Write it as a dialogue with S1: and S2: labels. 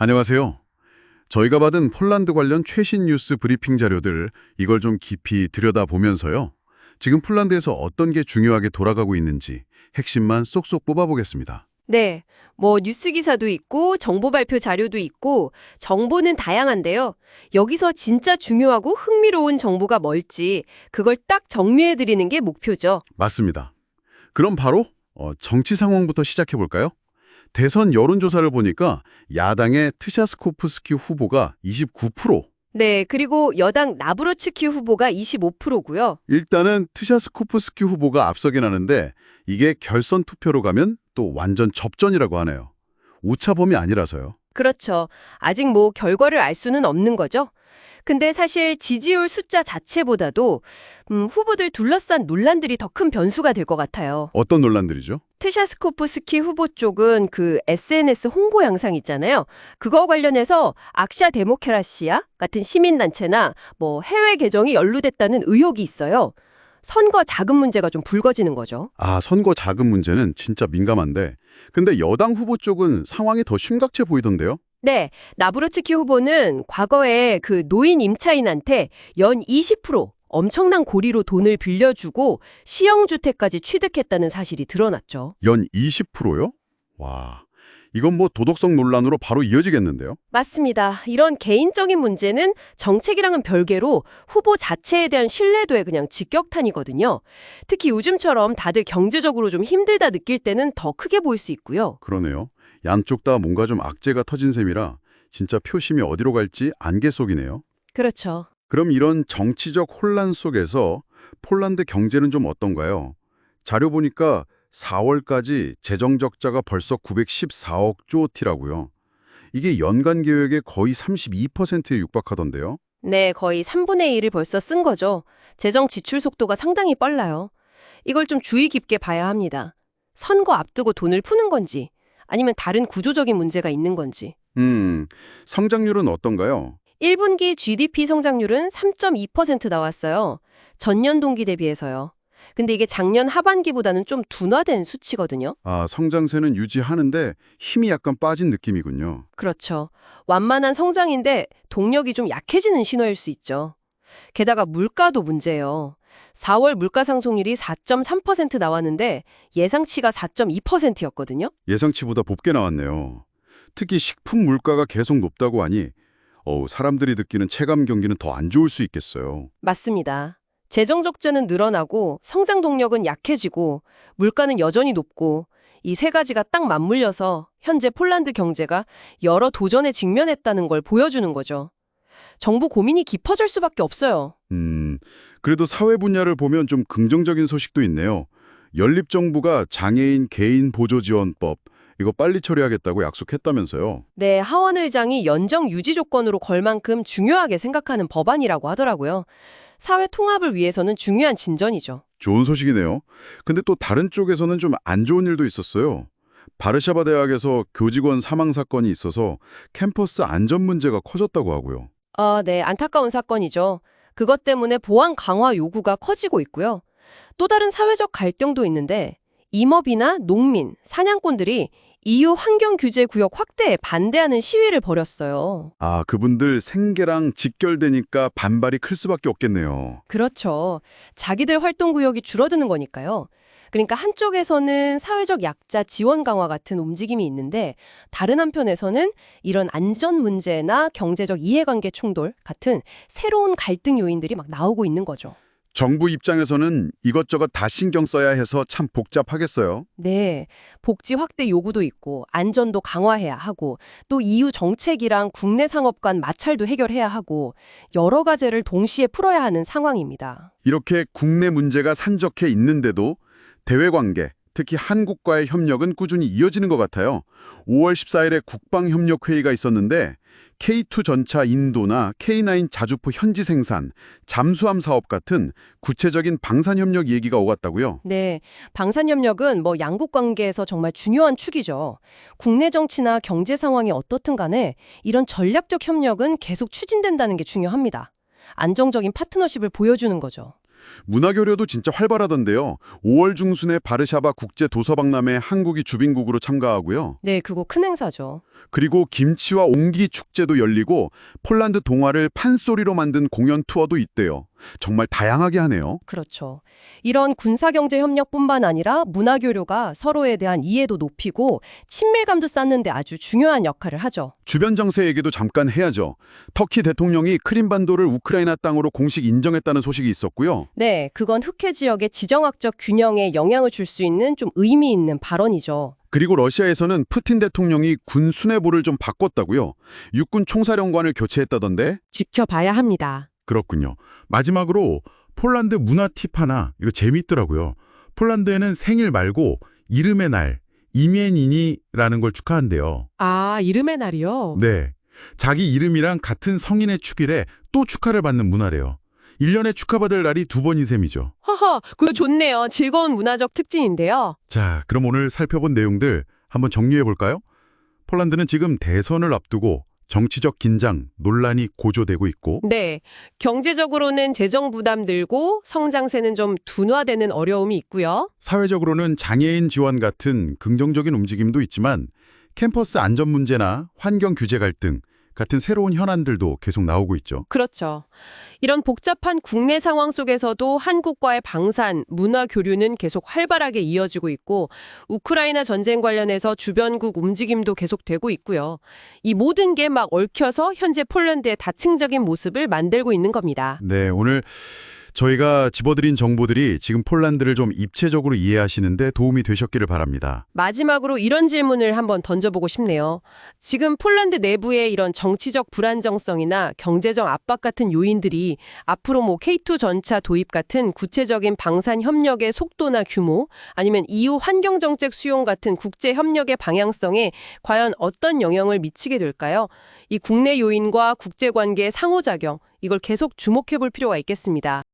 S1: 안녕하세요. 저희가 받은 폴란드 관련 최신 뉴스 브리핑 자료들 이걸 좀 깊이 들여다보면서요. 지금 폴란드에서 어떤 게 중요하게 돌아가고 있는지 핵심만 쏙쏙 뽑아보겠습니다.
S2: 네, 뭐 뉴스 기사도 있고 정보 발표 자료도 있고 정보는 다양한데요. 여기서 진짜 중요하고 흥미로운 정보가 뭘지 그걸 딱 정리해 드리는 게 목표죠.
S1: 맞습니다. 그럼 바로 정치 상황부터 시작해 볼까요? 대선 여론조사를 보니까 야당의 트샤스코프스키 후보가 29%.
S2: 네, 그리고 여당 나브로츠키 후보가 25%고요.
S1: 일단은 트샤스코프스키 후보가 앞서긴 하는데 이게 결선 투표로 가면 또 완전 접전이라고 하네요. 오차범위 아니라서요.
S2: 그렇죠. 아직 뭐 결과를 알 수는 없는 거죠. 근데 사실 지지율 숫자 자체보다도 후보들 둘러싼 논란들이 더 큰 변수가 될 것 같아요.
S1: 어떤 논란들이죠?
S2: 트샤스코프스키 후보 쪽은 그 SNS 홍보 영상 있잖아요. 그거 관련해서 악샤 데모크라시아 같은 시민단체나 뭐 해외 계정이 연루됐다는 의혹이 있어요. 선거 자금 문제가 좀 불거지는 거죠.
S1: 선거 자금 문제는 진짜 민감한데 근데 여당 후보 쪽은 상황이 더 심각해 보이던데요?
S2: 네, 나브로츠키 후보는 과거에 그 노인 임차인한테 연 20% 엄청난 고리로 돈을 빌려주고 시형주택까지 취득했다는 사실이 드러났죠.
S1: 연 20%요? 와, 이건 뭐 도덕성 논란으로 바로 이어지겠는데요?
S2: 맞습니다. 이런 개인적인 문제는 정책이랑은 별개로 후보 자체에 대한 신뢰도에 그냥 직격탄이거든요. 특히 요즘처럼 다들 경제적으로 좀 힘들다 느낄 때는 더 크게 보일 수 있고요.
S1: 그러네요. 양쪽 다 뭔가 좀 악재가 터진 셈이라 진짜 표심이 어디로 갈지 안개 속이네요.
S2: 그렇죠.
S1: 그럼 이런 정치적 혼란 속에서 폴란드 경제는 좀 어떤가요? 자료 보니까 4월까지 재정 적자가 벌써 914억 조티라고요. 이게 연간 계획의 거의 32%에 육박하던데요.
S2: 네, 거의 3분의 1을 벌써 쓴 거죠. 재정 지출 속도가 상당히 빨라요. 이걸 좀 주의 깊게 봐야 합니다. 선거 앞두고 돈을 푸는 건지 아니면 다른 구조적인 문제가 있는 건지.
S1: 성장률은 어떤가요?
S2: 1분기 GDP 성장률은 3.2% 나왔어요. 전년 동기 대비해서요. 근데 이게 작년 하반기보다는 좀 둔화된 수치거든요.
S1: 성장세는 유지하는데 힘이 약간 빠진 느낌이군요.
S2: 그렇죠. 완만한 성장인데 동력이 좀 약해지는 신호일 수 있죠. 게다가 물가도 문제예요. 4월 물가 상승률이 4.3% 나왔는데 예상치가 4.2%였거든요.
S1: 예상치보다 높게 나왔네요. 특히 식품 물가가 계속 높다고 하니 사람들이 느끼는 체감 경기는 더 안 좋을 수 있겠어요.
S2: 맞습니다. 재정 적자는 늘어나고 성장 동력은 약해지고 물가는 여전히 높고 이 세 가지가 딱 맞물려서 현재 폴란드 경제가 여러 도전에 직면했다는 걸 보여주는 거죠. 정부 고민이 깊어질 수밖에 없어요.
S1: 그래도 사회 분야를 보면 좀 긍정적인 소식도 있네요. 연립정부가 장애인 개인 보조지원법 이거 빨리 처리하겠다고 약속했다면서요.
S2: 네, 하원 의장이 연정 유지 조건으로 걸 만큼 중요하게 생각하는 법안이라고 하더라고요. 사회 통합을 위해서는 중요한 진전이죠.
S1: 좋은 소식이네요. 근데 또 다른 쪽에서는 좀 안 좋은 일도 있었어요. 바르샤바 대학에서 교직원 사망 사건이 있어서 캠퍼스 안전 문제가 커졌다고 하고요.
S2: 네, 안타까운 사건이죠. 그것 때문에 보안 강화 요구가 커지고 있고요. 또 다른 사회적 갈등도 있는데 임업이나 농민, 사냥꾼들이 EU 환경 규제 구역 확대에 반대하는 시위를 벌였어요.
S1: 그분들 생계랑 직결되니까 반발이 클 수밖에 없겠네요.
S2: 그렇죠. 자기들 활동 구역이 줄어드는 거니까요. 그러니까 한쪽에서는 사회적 약자 지원 강화 같은 움직임이 있는데 다른 한편에서는 이런 안전 문제나 경제적 이해관계 충돌 같은 새로운 갈등 요인들이 막 나오고 있는 거죠.
S1: 정부 입장에서는 이것저것 다 신경 써야 해서 참 복잡하겠어요.
S2: 네, 복지 확대 요구도 있고 안전도 강화해야 하고 또 EU 정책이랑 국내 상업 간 마찰도 해결해야 하고 여러 가지를 동시에 풀어야 하는 상황입니다.
S1: 이렇게 국내 문제가 산적해 있는데도 대외관계, 특히 한국과의 협력은 꾸준히 이어지는 것 같아요. 5월 14일에 국방협력회의가 있었는데 K2 전차 인도나 K9 자주포 현지 생산, 잠수함 사업 같은 구체적인 방산협력 얘기가 오갔다고요?
S2: 네, 방산협력은 뭐 양국 관계에서 정말 중요한 축이죠. 국내 정치나 경제 상황이 어떻든 간에 이런 전략적 협력은 계속 추진된다는 게 중요합니다. 안정적인 파트너십을 보여주는 거죠.
S1: 문화교류도 진짜 활발하던데요. 5월 중순에 바르샤바 국제도서박람회에 한국이 주빈국으로 참가하고요.
S2: 네, 그거 큰 행사죠.
S1: 그리고 김치와 옹기 축제도 열리고 폴란드 동화를 판소리로 만든 공연 투어도 있대요. 정말 다양하게 하네요.
S2: 그렇죠. 이런 군사경제 협력뿐만 아니라 문화교류가 서로에 대한 이해도 높이고 친밀감도 쌓는 데 아주 중요한 역할을 하죠.
S1: 주변 정세 얘기도 잠깐 해야죠. 터키 대통령이 크림반도를 우크라이나 땅으로 공식 인정했다는 소식이 있었고요.
S2: 네, 그건 흑해 지역의 지정학적 균형에 영향을 줄 수 있는 좀 의미 있는 발언이죠.
S1: 그리고 러시아에서는 푸틴 대통령이 군 수뇌부를 좀 바꿨다고요. 육군 총사령관을 교체했다던데.
S3: 지켜봐야 합니다.
S4: 그렇군요. 마지막으로 폴란드 문화 팁 하나, 이거 재밌더라고요. 폴란드에는 생일 말고 이름의 날, 이미엔이니라는 걸 축하한대요.
S3: 아, 이름의 날이요?
S4: 네. 자기 이름이랑 같은 성인의 축일에 또 축하를 받는 문화래요. 1년에 축하받을 날이 2번인 셈이죠.
S3: 허허, 그거 좋네요. 즐거운 문화적 특징인데요.
S4: 자, 그럼 오늘 살펴본 내용들 한번 정리해 볼까요? 폴란드는 지금 대선을 앞두고 정치적 긴장, 논란이 고조되고 있고
S3: 네, 경제적으로는 재정 부담 들고 성장세는 좀 둔화되는 어려움이 있고요.
S4: 사회적으로는 장애인 지원 같은 긍정적인 움직임도 있지만 캠퍼스 안전 문제나 환경 규제 갈등 같은 새로운 현안들도 계속 나오고 있죠.
S3: 그렇죠. 이런 복잡한 국내 상황 속에서도 한국과의 방산, 문화 교류는 계속 활발하게 이어지고 있고 우크라이나 전쟁 관련해서 주변국 움직임도 계속되고 있고요. 이 모든 게 막 얽혀서 현재 폴란드의 다층적인 모습을 만들고 있는 겁니다.
S4: 네, 오늘 저희가 집어드린 정보들이 지금 폴란드를 좀 입체적으로 이해하시는데 도움이 되셨기를 바랍니다.
S3: 마지막으로 이런 질문을 한번 던져보고 싶네요. 지금 폴란드 내부의 이런 정치적 불안정성이나 경제적 압박 같은 요인들이 앞으로 K2 전차 도입 같은 구체적인 방산 협력의 속도나 규모, 아니면 EU 환경정책 수용 같은 국제 협력의 방향성에 과연 어떤 영향을 미치게 될까요? 이 국내 요인과 국제관계의 상호작용, 이걸 계속 주목해 볼 필요가 있겠습니다.